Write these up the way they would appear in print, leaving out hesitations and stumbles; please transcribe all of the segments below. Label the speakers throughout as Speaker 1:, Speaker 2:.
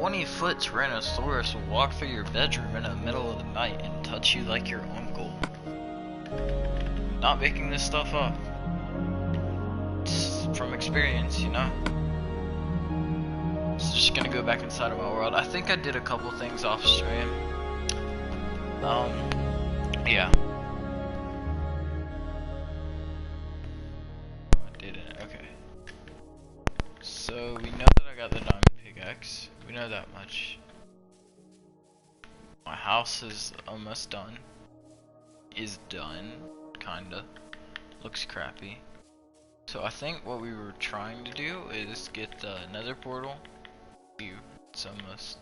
Speaker 1: 20-foot Tyrannosaurus will walk through your bedroom in the middle of the night and touch you like your uncle. Not making this stuff up. It's from experience, you know? So just gonna go back inside of my world. I think I did a couple things off stream. Yeah. I didn't, okay. So we know that I got the diamond pickaxe. We know that much. My house is almost done. Is done, kinda. Looks crappy. So I think what we were trying to do is get the nether portal. It's almost.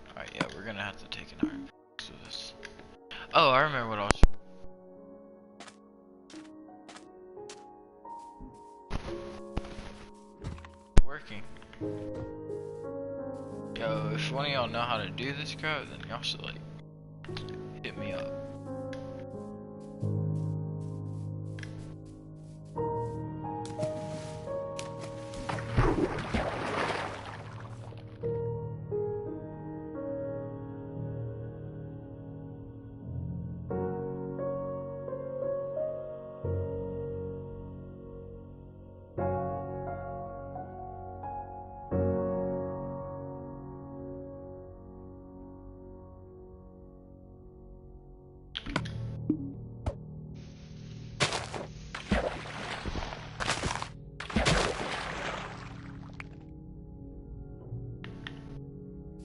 Speaker 1: Alright, yeah, we're gonna have to take an iron pickaxe with this. Oh, I remember what I was. Working. Yo, if one of y'all know how to do this crap, then y'all should like hit me up.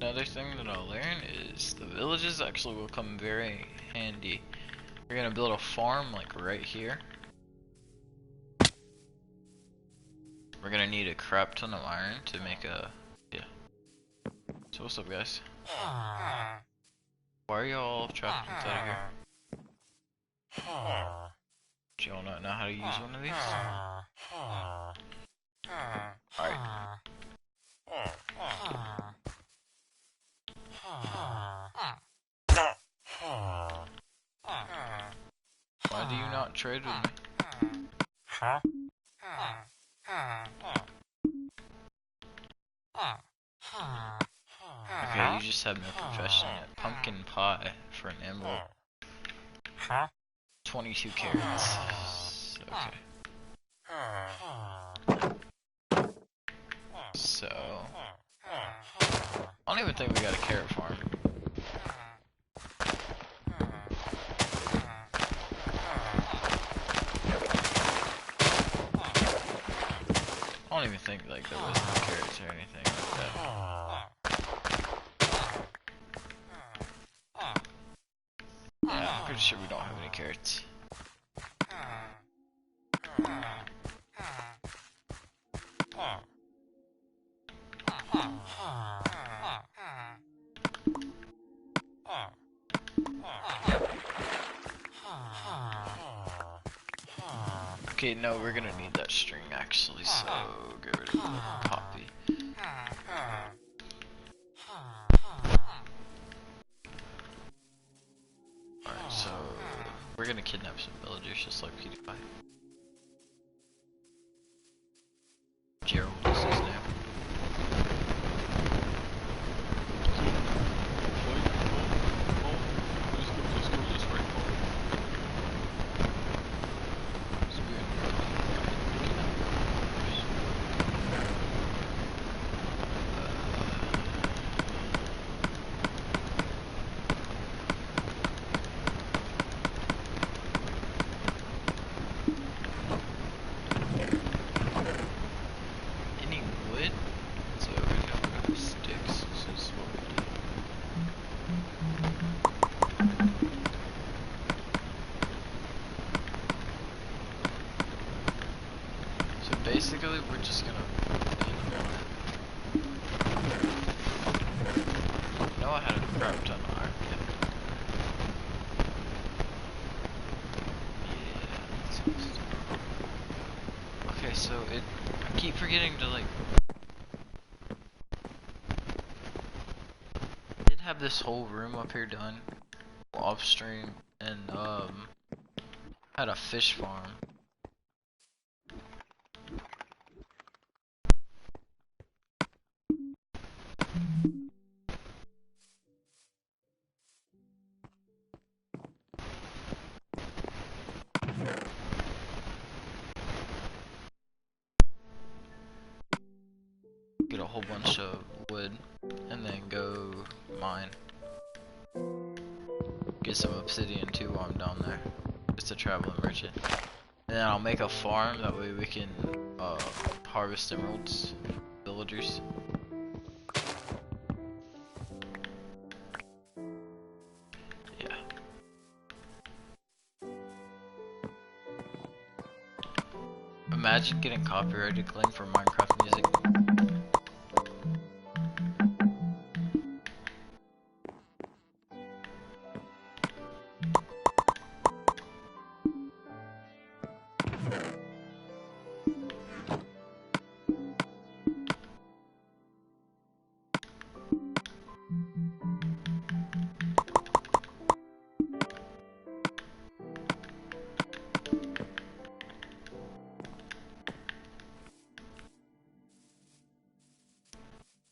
Speaker 1: Another thing that I'll learn is the villages actually will come very handy. We're gonna build a farm like right here. We're gonna need a crap ton of iron to make a, yeah. So what's up guys? Why are y'all trapped inside of here? Do y'all not know how to use one of these? Alright. Why do you not trade with me? Okay, you just have no confession yet. Pumpkin pie for an emerald. 22 carrots. Okay. So I don't even think we got a carrot farm. I don't even think like there was no carrots or anything like that. Yeah, I'm pretty sure we don't have any carrots. Okay, no, we're gonna need that string actually, so get rid of the poppy. Alright, so we're gonna kidnap some villagers just like PewDiePie. Gerald is his name. Basically, we're just gonna. No, I had a crap ton of iron. Yeah. Okay, so I keep forgetting to like. I did have this whole room up here done, off stream, and had a fish farm. get a whole bunch of wood, and then go mine. Get some obsidian too while I'm down there. Just a traveling merchant. And then I'll make a farm, that way we can harvest emeralds, villagers. Yeah. Imagine getting copyrighted claim for Minecraft music.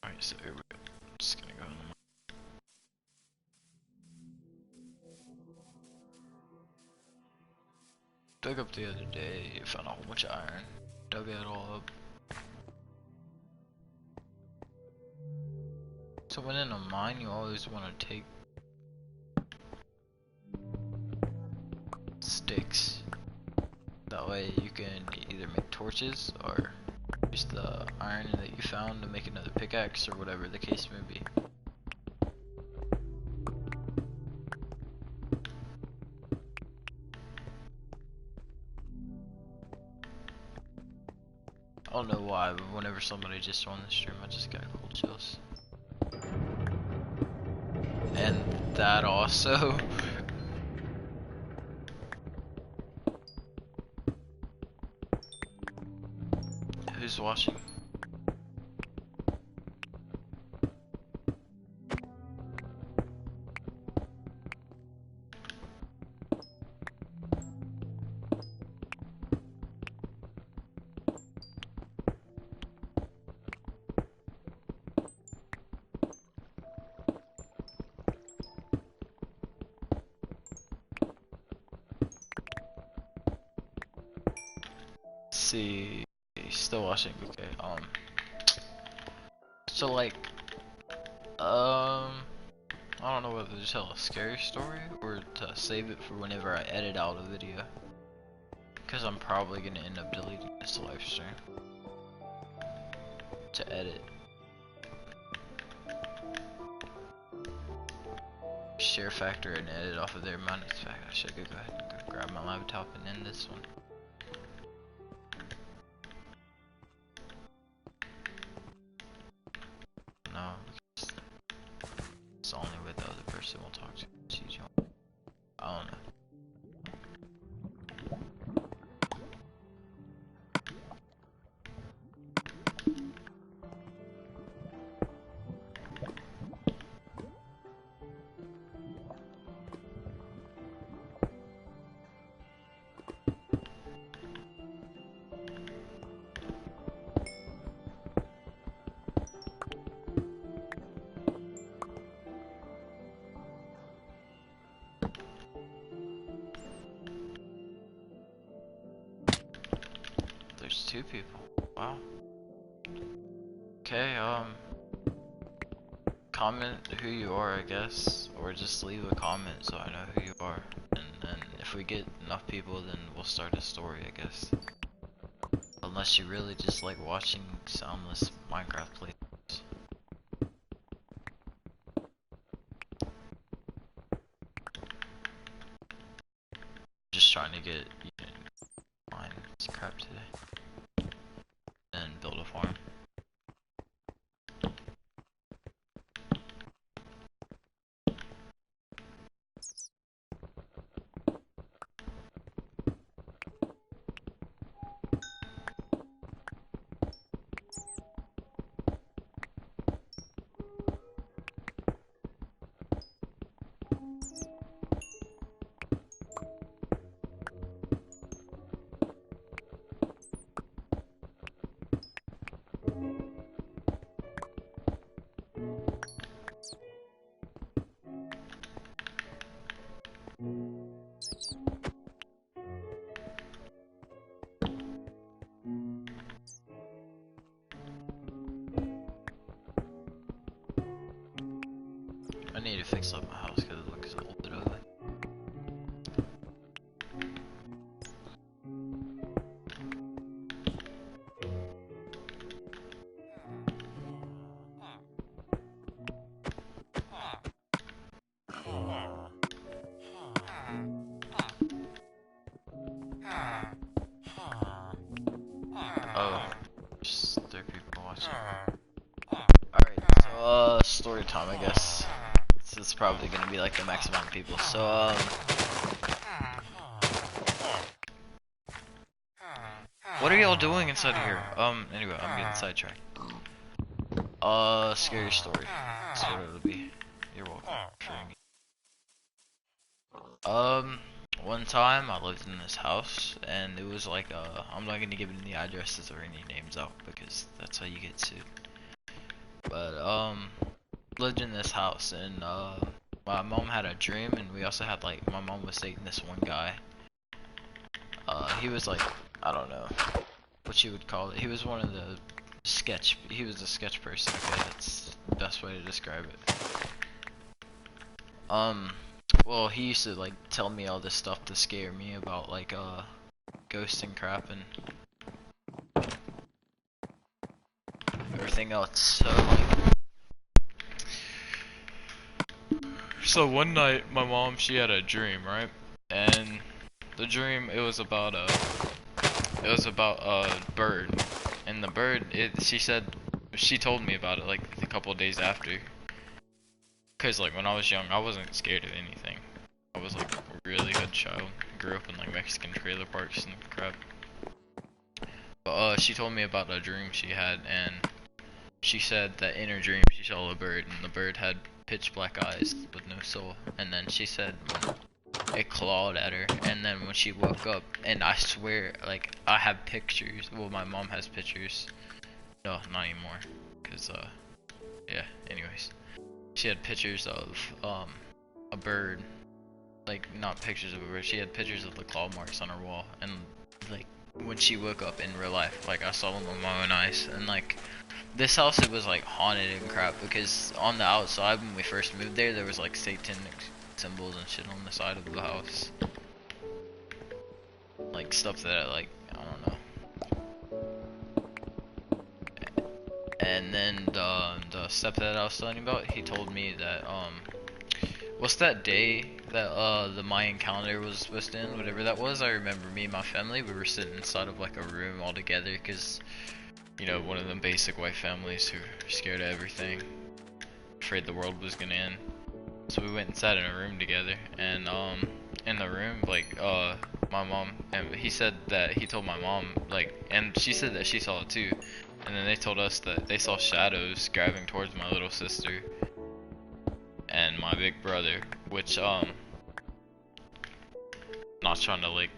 Speaker 1: Alright, so here we go. Just gonna go in the dug up the other day, found a whole bunch of iron, dug it all up. So when in a mine, you always want to take sticks. That way you can either make torches or use the iron that you found to make another pickaxe or whatever the case may be. I don't know why, but whenever somebody just joined the stream, I just got cold chills. And that also. Who's watching? See, still watching. Okay. So like, I don't know whether to tell a scary story or to save it for whenever I edit out a video, because I'm probably gonna end up deleting this live stream to edit. Share factor and edit off of their money. I should go ahead and go grab my laptop and end this one. No, it's the only way the other person will talk to you. I don't know. There's 2 people. Wow. Okay, comment who you are, I guess, or just leave a comment so I know who you are. And then if we get enough people, then we'll start a story, I guess. Unless you really just like watching soundless Minecraft plays. Just trying to get mine crap today. And build a farm. fix up my house because it looks a little bit ugly. Oh, just 3 people watching. Alright, so story time, I guess. This is probably gonna be like the max amount of people. So what are y'all doing inside of here? Anyway, I'm getting sidetracked. Scary story. That's what it'll be. You're welcome. One time I lived in this house, and it was like, I'm not gonna give any addresses or any names out because that's how you get sued. But, lived in this house, and, my mom had a dream, and we also had, like, my mom was dating this one guy. He was like, I don't know what you would call it. He was one of the he was a sketch person, okay, that's the best way to describe it. Well, he used to like tell me all this stuff to scare me about like ghosts and crap and everything else. So one night my mom, she had a dream, right? And the dream, it was about a bird. And the bird, she told me about it like a couple of days after. Cause like when I was young, I wasn't scared of anything. I was like a really good child. Grew up in like Mexican trailer parks and crap. But she told me about a dream she had, and she said that in her dream she saw a bird, and the bird had pitch black eyes with no soul. And then she said it clawed at her, and then when she woke up, and I swear, like I have pictures. Well, my mom has pictures. No, not anymore. Cause yeah. Anyways. She had pictures of a bird, like not pictures of a bird. She had pictures of the claw marks on her wall, and like when she woke up in real life, like I saw them with my own eyes. And like this house, it was like haunted and crap because on the outside when we first moved there was like satanic symbols and shit on the side of the house, like stuff that like I don't know. And then the stepdad I was telling you about, he told me that what's that day that the Mayan calendar was supposed to end, whatever that was. I remember me and my family, we were sitting inside of like a room all together because, you know, one of them basic white families who are scared of everything, afraid the world was gonna end. So we went and sat in a room together, and in the room, like my mom, and he said that he told my mom, like, and she said that she saw it too. And then they told us that they saw shadows grabbing towards my little sister and my big brother, which not trying to like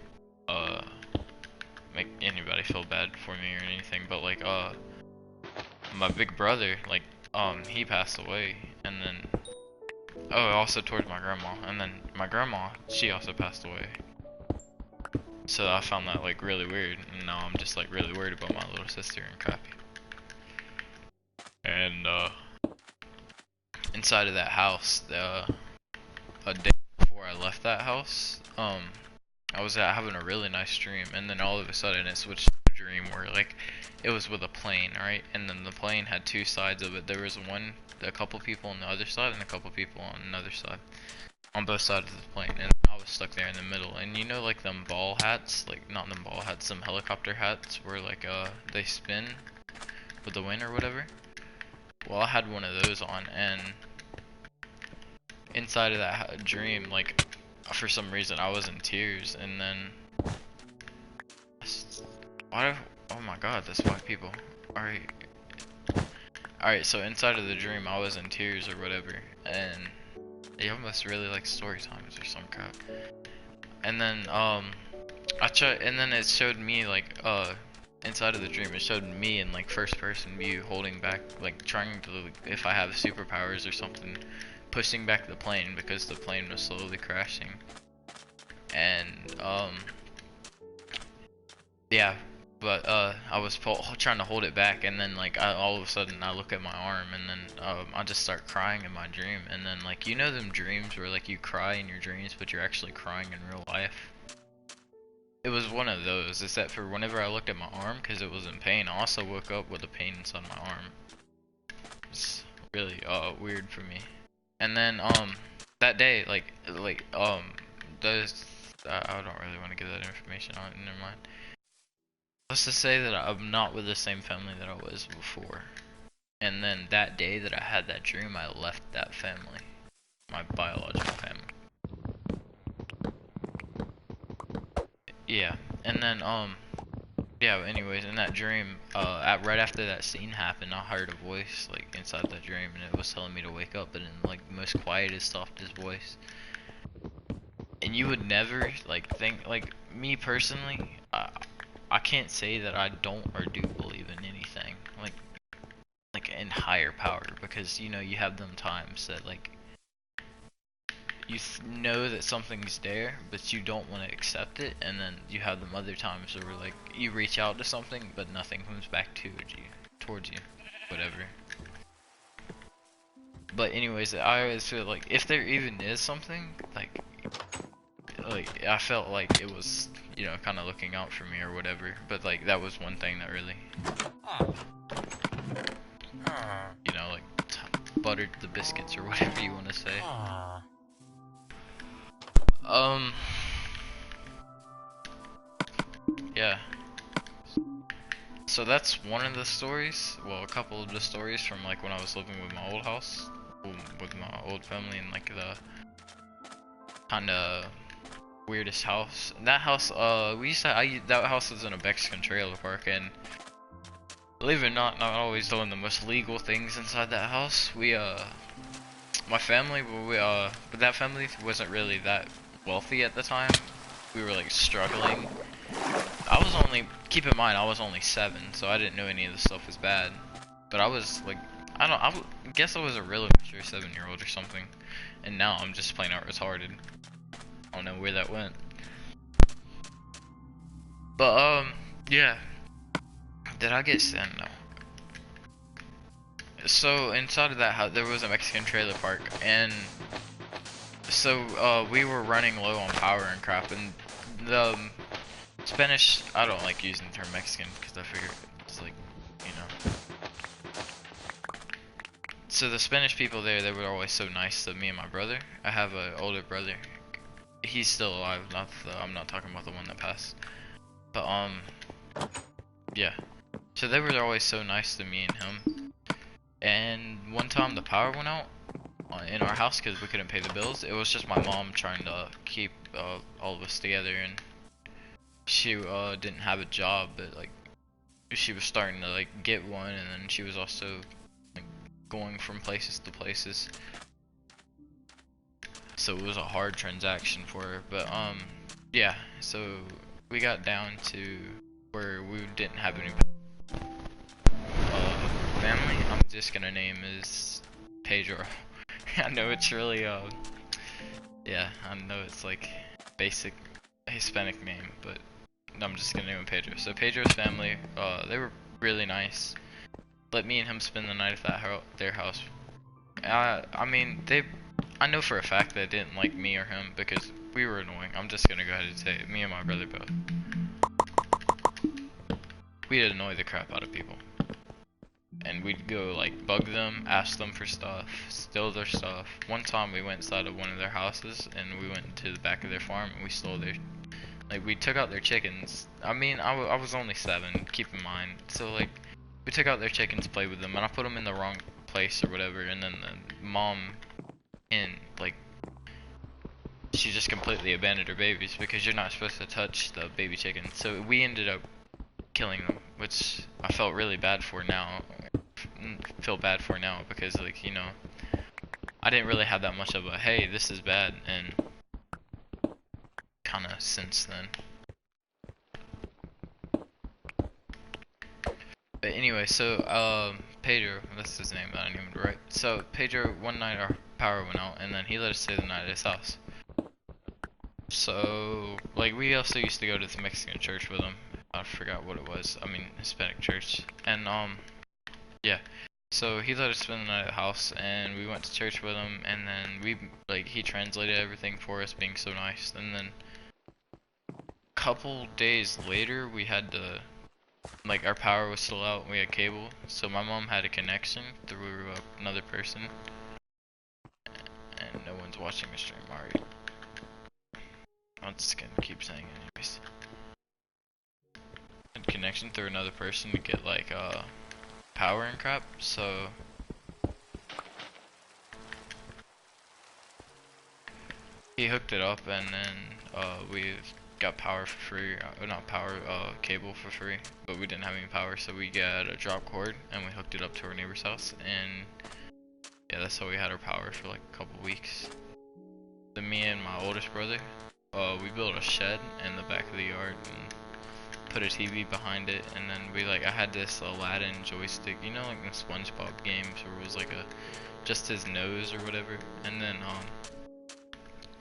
Speaker 1: make anybody feel bad for me or anything, but like my big brother, like he passed away, and then also towards my grandma, and then my grandma, she also passed away. So I found that like really weird, and now I'm just like really worried about my little sister and crappy. And inside of that house, a day before I left that house, I was having a really nice dream, and then all of a sudden it switched to a dream where like it was with a plane, right? And then the plane had 2 sides of it. There was a couple people on the other side and a couple people on another side, on both sides of the plane, and I was stuck there in the middle. And you know, like them ball hats, like not them ball hats, some helicopter hats where like they spin with the wind or whatever. Well, I had one of those on, and inside of that dream, like for some reason I was in tears, and then oh my god, that's 5 people. Alright, so inside of the dream I was in tears or whatever, and you almost really like story times or some crap. And then and then it showed me like inside of the dream, it showed me in like first person view holding back, like trying to, if I have superpowers or something, pushing back the plane because the plane was slowly crashing. And yeah, but I was trying to hold it back, and then like all of a sudden I look at my arm, and then I just start crying in my dream, and then like you know them dreams where like you cry in your dreams, but you're actually crying in real life. It was one of those, except for whenever I looked at my arm, because it was in pain, I also woke up with a pain inside my arm. It's really weird for me. And then that day, those I don't really want to give that information out. Never mind. Let's just say that I'm not with the same family that I was before. And then that day that I had that dream, I left that family, my biological family. Yeah, and then yeah. Anyways, in that dream, right after that scene happened, I heard a voice like inside that dream, and it was telling me to wake up, but in like the most quietest, softest voice. And you would never like think like me personally. I can't say that I don't or do believe in anything like in higher power, because you know you have them times that like you know that something's there, but you don't want to accept it, and then you have them other times where like you reach out to something, but nothing comes back towards you, whatever. But anyways, I always feel like if there even is something, like I felt like it was, you know, kind of looking out for me or whatever. But like that was one thing that really, you know, like buttered the biscuits or whatever you want to say. Yeah. So that's one of the stories. Well, a couple of the stories from like when I was living with my old house, with my old family, and like the kind of weirdest house. That house, that house was in a Mexican trailer park, and believe it or not always doing the most legal things inside that house. My family, but that family wasn't really that wealthy at the time. We were like struggling. Keep in mind, I was only 7, so I didn't know any of this stuff was bad. But I was like, I guess I was a really mature 7-year-old or something. And now I'm just plain out retarded. I don't know where that went. But, yeah. Did I get sent? No. So, inside of that house, there was a Mexican trailer park, and so, we were running low on power and crap, and the Spanish, I don't like using the term Mexican, because I figure it's like, you know. So the Spanish people there, they were always so nice to me and my brother. I have an older brother. He's still alive, I'm not talking about the one that passed. But, yeah. So they were always so nice to me and him. And one time the power went out in our house because we couldn't pay the bills. It was just my mom trying to keep all of us together, and she didn't have a job, but like she was starting to like get one, and then she was also like going from places to places. So it was a hard transaction for her, but yeah, so we got down to where we didn't have any family. I'm just gonna name is Pedro. I know it's really yeah, I know it's like basic Hispanic name, but I'm just gonna name him Pedro. So Pedro's family, they were really nice. Let me and him spend the night at their house. I mean, I know for a fact they didn't like me or him because we were annoying. I'm just gonna go ahead and say it. Me and my brother both. We'd annoy the crap out of people. And we'd go like bug them, ask them for stuff, steal their stuff. One time we went inside of one of their houses and we went to the back of their farm and we stole we took out their chickens. I mean, I was only 7, keep in mind. So like, we took out their chickens, played with them, and I put them in the wrong place or whatever, and then the mom, she just completely abandoned her babies because you're not supposed to touch the baby chickens. So we ended up killing them, which I felt really bad for now. Feel bad for now because like, you know, I didn't really have that much of a hey, this is bad, and kind of since then. But anyway, so Pedro, that's his name, I don't even right. So Pedro, one night our power went out, and then he let us stay the night at his house. So like, we also used to go to the Mexican church with him, I forgot what it was. I mean, Hispanic church. And yeah. So he let us spend the night at the house, and we went to church with him, and then he translated everything for us, being so nice. And then a couple days later, we had to, like, our power was still out, and we had cable, so my mom had a connection through another person, and no one's watching the stream. Alright, I'm just gonna keep saying it anyways. Had connection through another person to get like power and crap, so he hooked it up, and then we got power for free. Not power, cable for free. But we didn't have any power, so we got a drop cord and we hooked it up to our neighbor's house. And yeah, that's how we had our power for like a couple weeks. Then me and my oldest brother, we built a shed in the back of the yard and put a TV behind it. And then I had this Aladdin joystick, you know, like the SpongeBob games where it was like just his nose or whatever. And then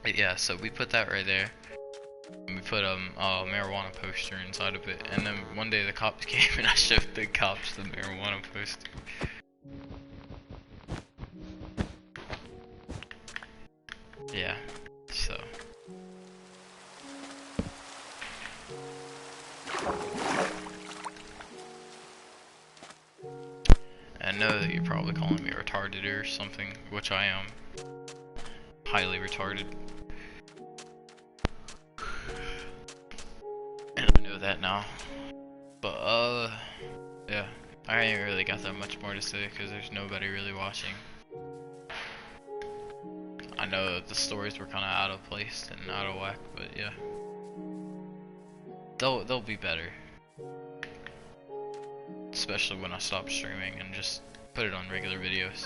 Speaker 1: yeah, so we put that right there. And we put a marijuana poster inside of it. And then one day the cops came and I showed the cops the marijuana poster. Yeah, so. I know that you're probably calling me retarded or something, which I am. Highly retarded. And I know that now. But, yeah. I ain't really got that much more to say because there's nobody really watching. I know that the stories were kind of out of place and out of whack, but yeah. They'll be better. Especially when I stop streaming and just put it on regular videos.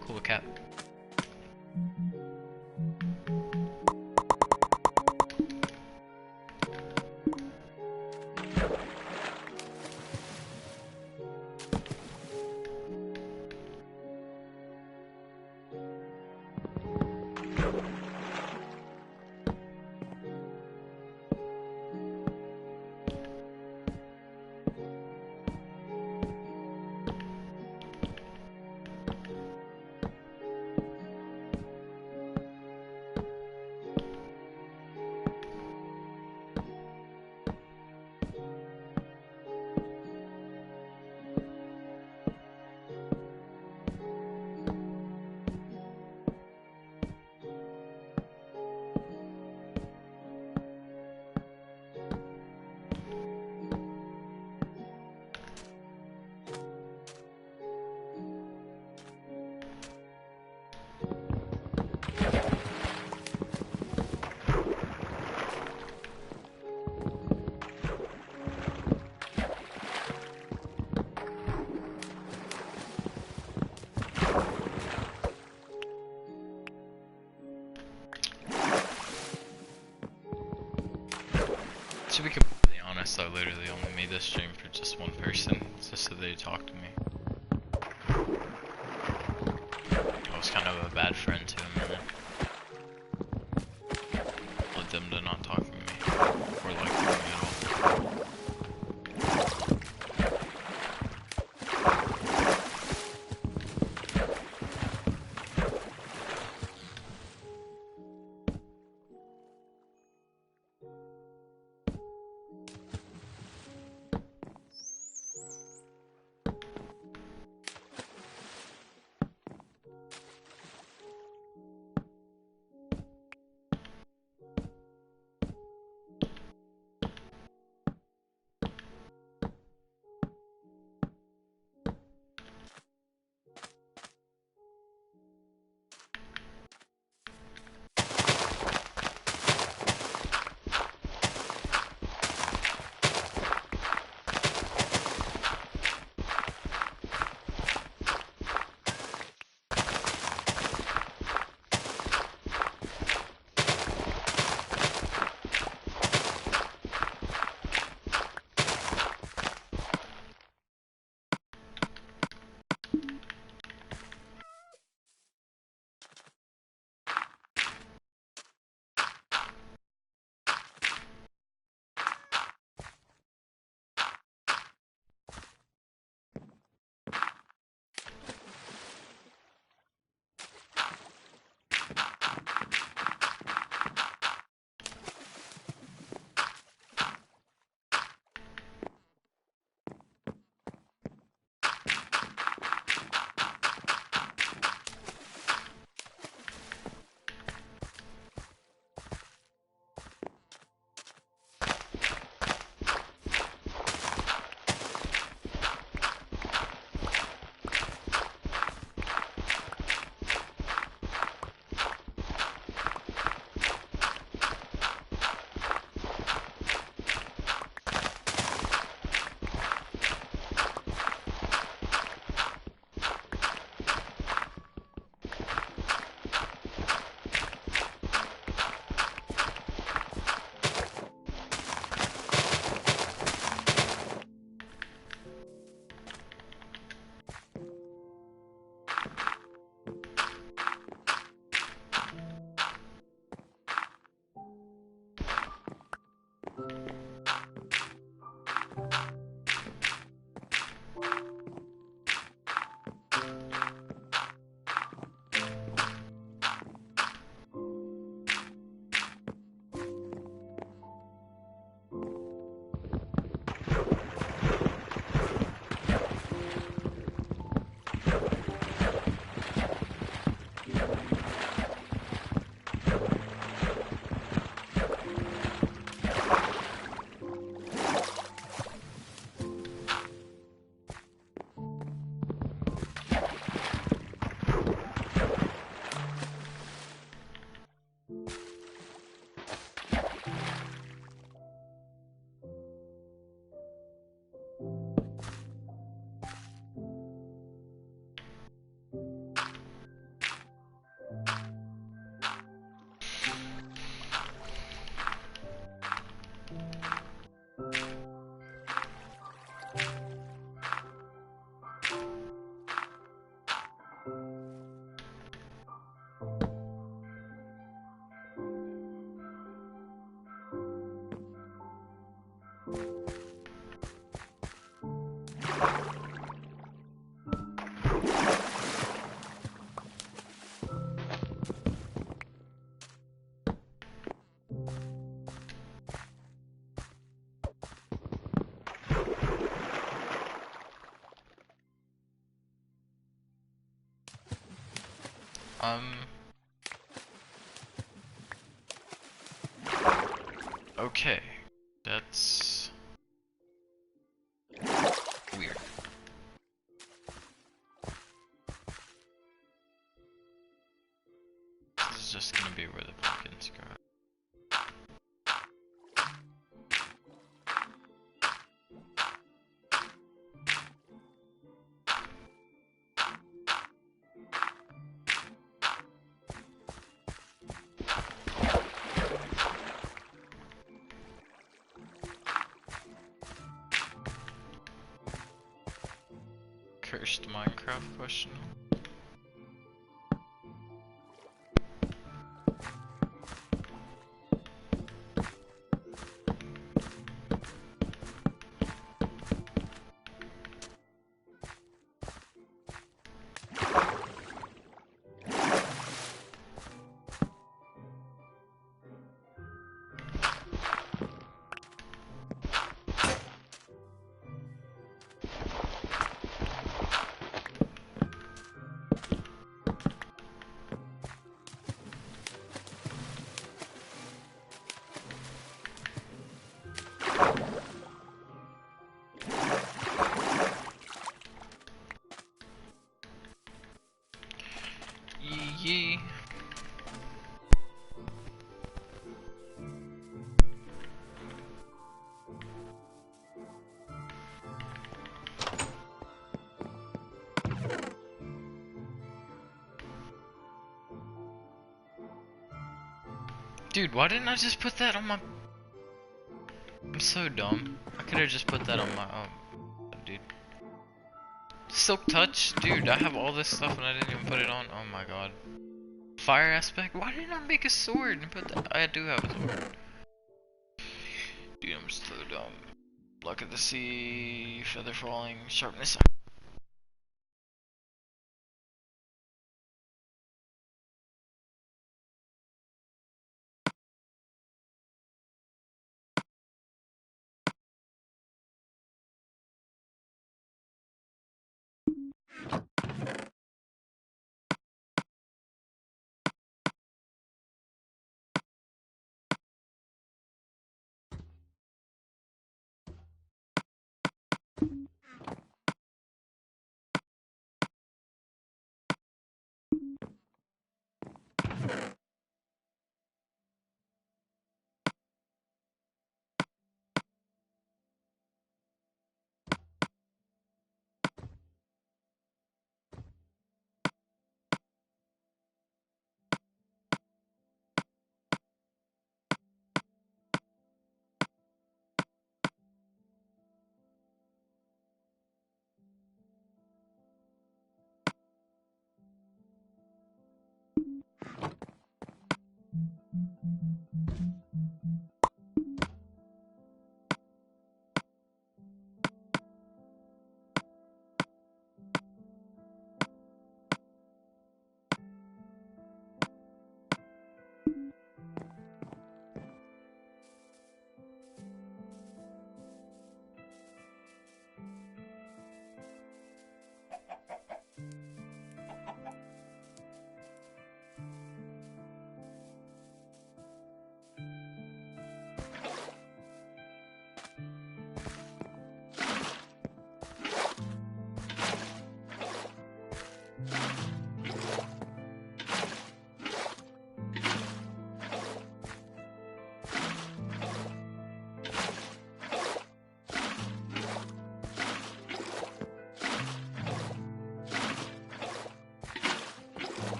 Speaker 1: Cool cat. To be completely honest, I literally only made this stream for just one person, just so they talk to me. I was kind of a bad friend to him, and then led them to not talk to me, or like me at all. Um. Okay. That's weird. This is just gonna be where the pumpkins grow. Cursed Minecraft question. Yee. Dude, why didn't I just put that on my... I'm so dumb. I could have just put that on my... Oh, dude. Silk Touch? Dude, I have all this stuff and I didn't even put it on. Oh my god. Fire Aspect? Why didn't I make a sword and put that? I do have a sword. Dude, I'm so dumb. Luck of the Sea, Feather Falling, Sharpness.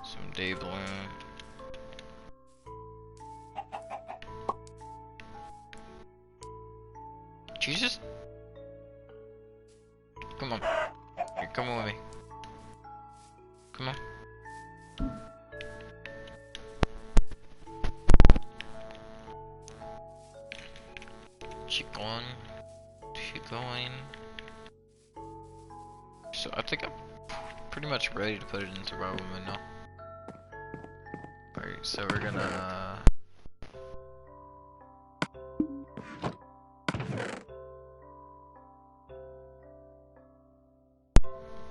Speaker 1: Some day bloom. Jesus. Come on. Here, come with me. Come on. Chicken. Chicken. So I think I'm pretty much ready to put it in survival mode now. Alright, so we're gonna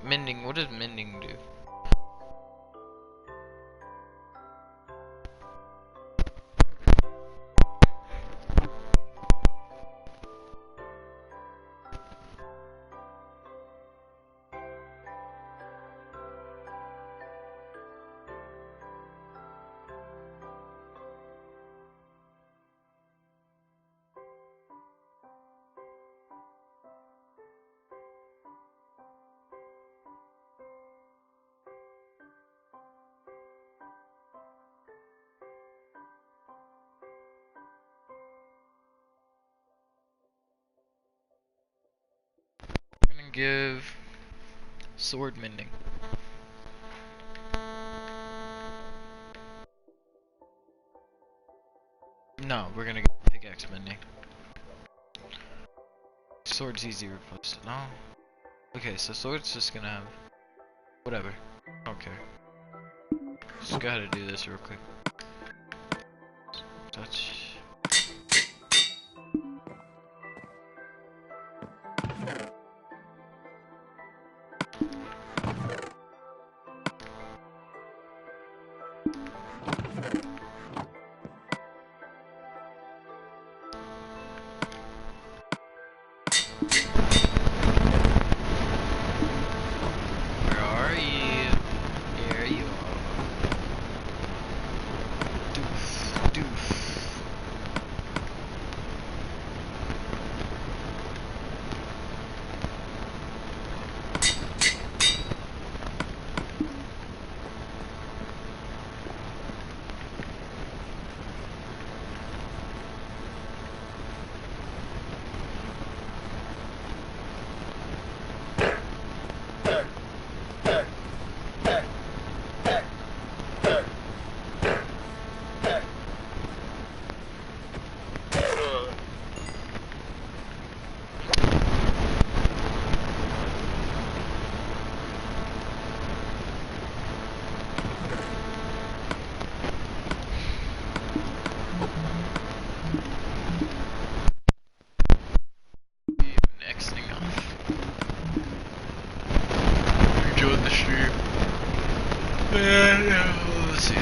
Speaker 1: mending. What does mending do? We're gonna give sword mending. No, we're gonna give pickaxe mending. Sword's easy to replace. No. Okay, so sword's just gonna have whatever. Okay. Just gotta do this real quick. Touch.